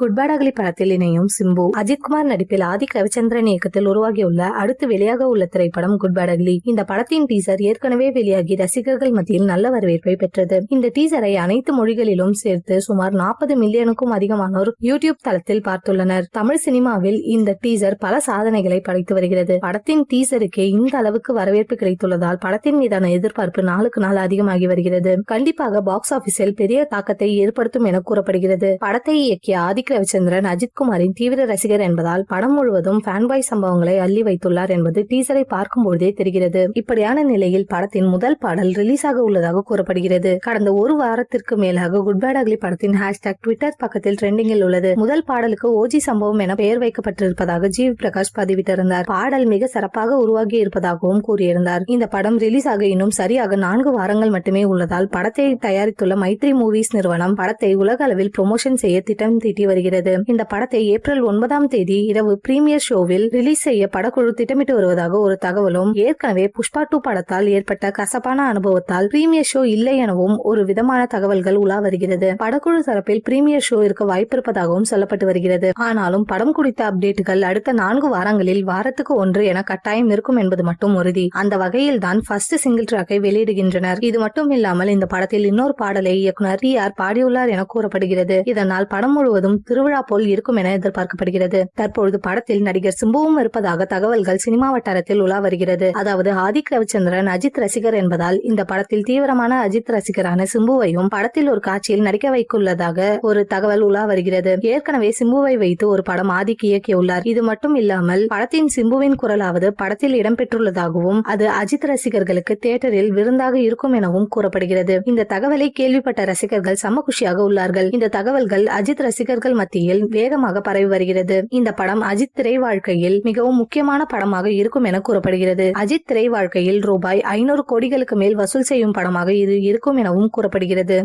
Good bad ugly படத்தில் இணையும் சிம்பு. அஜித்குமார் நடிப்பில் ஆதிக் ரவிச்சந்திரன் இயக்கத்தில் உருவாகியுள்ள அடுத்து வெளியாக உள்ள திரைப்படம் குட் பேட் அக்லி. இந்த படத்தின் டீசர் ஏற்கனவே வெளியாகி ரசிகர்கள் மத்தியில் நல்ல வரவேற்பை பெற்றது. இந்த டீசரை அனைத்து மொழிகளிலும் சேர்த்து சுமார் 40 மில்லியனுக்கும் அதிகமானோர் யூடியூப் தளத்தில் பார்த்துள்ளனர். தமிழ் சினிமாவில் இந்த டீசர் பல சாதனைகளை படைத்து வருகிறது. படத்தின் டீசருக்கே இந்த அளவுக்கு வரவேற்பு கிடைத்துள்ளதால் படத்தின் மீதான எதிர்பார்ப்பு நாளுக்கு நாள் அதிகமாகி வருகிறது. கண்டிப்பாக பாக்ஸ் ஆபீஸில் பெரிய தாக்கத்தை ஏற்படுத்தும் என கூறப்படுகிறது. படத்தை இயக்கிய ஆதிக் ரவிச்சந்திரன் அஜித்குமாரின் தீவிர ரசிகர் என்பதால் படம் முழுவதும் ஃபேன்பாய் சம்பவங்களை அள்ளி வைத்துள்ளார் என்பது டீசரை பார்க்கும்போதே தெரிகிறது. இப்படியான நிலையில் படத்தின் முதல் பாடல் ரிலீஸ் ஆக உள்ளதாக கூறப்படுகிறது. கடந்த ஒரு வாரத்திற்கு மேலாக குட் பேட் அக்லி படத்தின் ஹேஷ்டாக் ட்விட்டர் பக்கத்தில் ட்ரெண்டிங்கில் உள்ளது. முதல் பாடலுக்கு ஓஜி சம்பவம் என பெயர் வைக்கப்பட்டிருப்பதாக ஜி பிரகாஷ் பதிவிட்டிருந்தார். பாடல் மிக சிறப்பாக உருவாகி இருப்பதாகவும் கூறியிருந்தார். இந்த படம் ரிலீஸ் ஆக இன்னும் சரியாக 4 வாரங்கள் மட்டுமே உள்ளதால் படத்தை தயாரித்துள்ள மைத்ரி மூவிஸ் நிறுவனம் படத்தை உலக அளவில் ப்ரமோஷன் செய்ய திட்டம் தீட்டி வருகிறது. இந்த படத்தை ஏப்ரல் 9ஆம் தேதி இரவு பிரீமியர் ஷோவில் ரிலீஸ் செய்ய படக்குழு திட்டமிட்டு வருவதாக ஒரு தகவலும், ஏற்கனவே புஷ்பா 2 படத்தால் ஏற்பட்ட கசப்பான அனுபவத்தால் பிரீமியர் ஷோ இல்லை எனவும் ஒரு விதமான தகவல்கள் உலா வருகிறது. படக்குழு தரப்பில் பிரீமியர் ஷோ இருக்க வாய்ப்பிருப்பதாகவும் சொல்லப்பட்டு வருகிறது. ஆனாலும் படம் குறித்த அப்டேட்டுகள் அடுத்த 4 வாரங்களில் வாரத்துக்கு 1 என கட்டாயம் இருக்கும் என்பது மட்டும் உறுதி. அந்த வகையில் தான் ஃபர்ஸ்ட் சிங்கிள் ட்ராக்கை வெளியிடுகின்றனர். இது மட்டும் இல்லாமல் இந்த படத்தில் இன்னொரு பாடலை இயக்குனர் டி.ஆர். பாடியுள்ளார் என கூறப்படுகிறது. இதனால் படம் முழுவதும் திருவிழா போல் இருக்கும் என எதிர்பார்க்கப்படுகிறது. தற்பொழுது படத்தில் நடிகர் சிம்புவும் இருப்பதாக தகவல்கள் சினிமா வட்டாரத்தில் உலா வருகிறது. அதாவது ஆதிக் ரவிச்சந்திரன் அஜித் ரசிகர் என்பதால் இந்த படத்தில் தீவிரமான அஜித் ரசிகரான சிம்புவையும் படத்தில் ஒரு காட்சியில் நடிக்க வைக்குள்ளதாக ஒரு தகவல் உலா வருகிறது. ஏற்கனவே சிம்புவை வைத்து ஒரு படம் ஆதிக் இயக்கியுள்ளார். இது மட்டும் இல்லாமல் படத்தின் சிம்புவின் குரலாவது படத்தில் இடம்பெற்றுள்ளதாகவும் அது அஜித் ரசிகர்களுக்கு தியேட்டரில் விருந்தாக இருக்கும் எனவும் கூறப்படுகிறது. இந்த தகவலை கேள்விப்பட்ட ரசிகர்கள் செம குஷியாக உள்ளார்கள். இந்த தகவல்கள் அஜித் ரசிகர்கள் மத்தியில் வேகமாக பரவி வருகிறது. இந்த படம் அஜித் திரை வாழ்க்கையில் மிகவும் முக்கியமான படமாக இருக்கும் என கூறப்படுகிறது. அஜித் திரை வாழ்க்கையில் ரூபாய் 500 கோடிகளுக்கு மேல் வசூல் செய்யும் படமாக இது இருக்கும் எனவும் கூறப்படுகிறது.